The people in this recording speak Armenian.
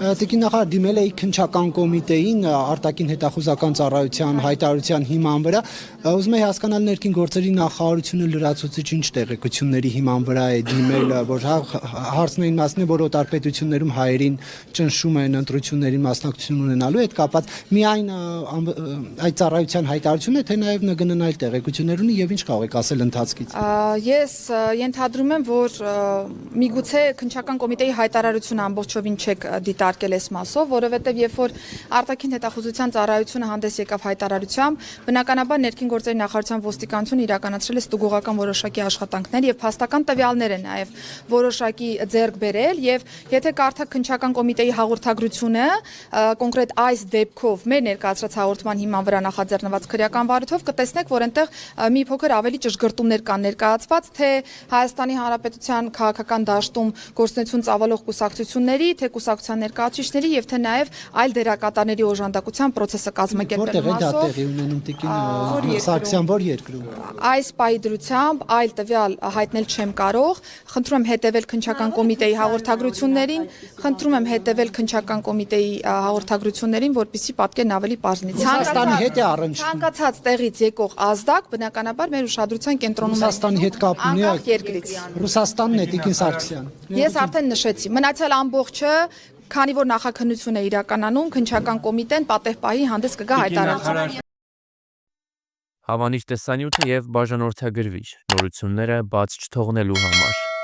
Տիկին նախարար դիմել էի քննչական կոմիտեին արտաքին հետախուզական ծառայության հայտարարության հիման վրա ուզում եի հասկանալ ներքին գործերի նախարարությունը լրացուցիչ ինչ տեղեկությունների հիման վրա է դիմել որ հարցներին մասն է որ օտարպետություններում հայերին ճնշում են ընտրություններին մասնակցություն ունենալու հետ կապված միայն այդ ծառայության հայտարարությունն է թե նաև ՆԳՆ-ն այլ տեղեկություններ ունի եւ ինչ կարող եք ասել ընթացքից Ես ենթադրում եմ որ միգուցե քննչական կոմիտեի հայտարարությունը ամբողջովին չեք դիտարկել այս մասով, որովհետև երբ որ արտաքին հետախուզության ծառայությունը հանդես եկավ հայտարարությամբ, բնականաբար ներքին գործերի նախարարության ոստիկանությունը իրականացրել է ստուգողական որոշակի աշխատանքներ եւ փաստական տվյալներ են նաեւ որոշակի ձեռք բերել եւ եթե կարդաք քննչական կոմիտեի հաղորդագրությունը կոնկրետ այս դեպքով մեր ներկայացրած հաղորդման հիման վրա նախաձեռնված քրեական վարույթով կտեսնեք, որ այնտեղ մի փոքր ավելի ճշգրտումներ կան ներկայացված, թե Հայաստանի Հանրապետության քաղաքական դաշտում գործունեություն ծավալող կուսակցությունների, թե կուսակցության ներկայացուցիչների եւ թե նաեւ այլ դերակատարների օժանդակության process-ը կազմակերպելու մասով։ Որտեղ է դա տեղի ունենում տիկին Սարգսյան որ երկրում։ Այս պահի դրությամբ այլ տվյալ հայտնել չեմ կարող։ Խնդրում եմ հետեւել քննչական կոմիտեի հաղորդագրություններին, խնդրում եմ հետեւել քննչական կոմիտեի հաղորդագրություններին, որպեսզի պատկերն ավելի պարզ լինի։ Ռուսաստանի հետ է առնչվում։ Ցանկացած տեղից եկող ազդակ բնականաբար մեր ուշադրության կենտրոնում է։ Ռուսաստանի հետ կապ ունի այդ երկրից։ Ռուսաստանն է տիկին Սարգսյան։ Ես արդեն նշեցի, մնացել ամբողջը, քանի որ նախաքննություն է իրականանում, քննչական կոմիտեն պատեհ պահի հանդես կգա հայտարարություն։ Հավանիչ տեսանյութը եւ բաժանորդագրվիչ նորությունները բաց չթողնելու համար։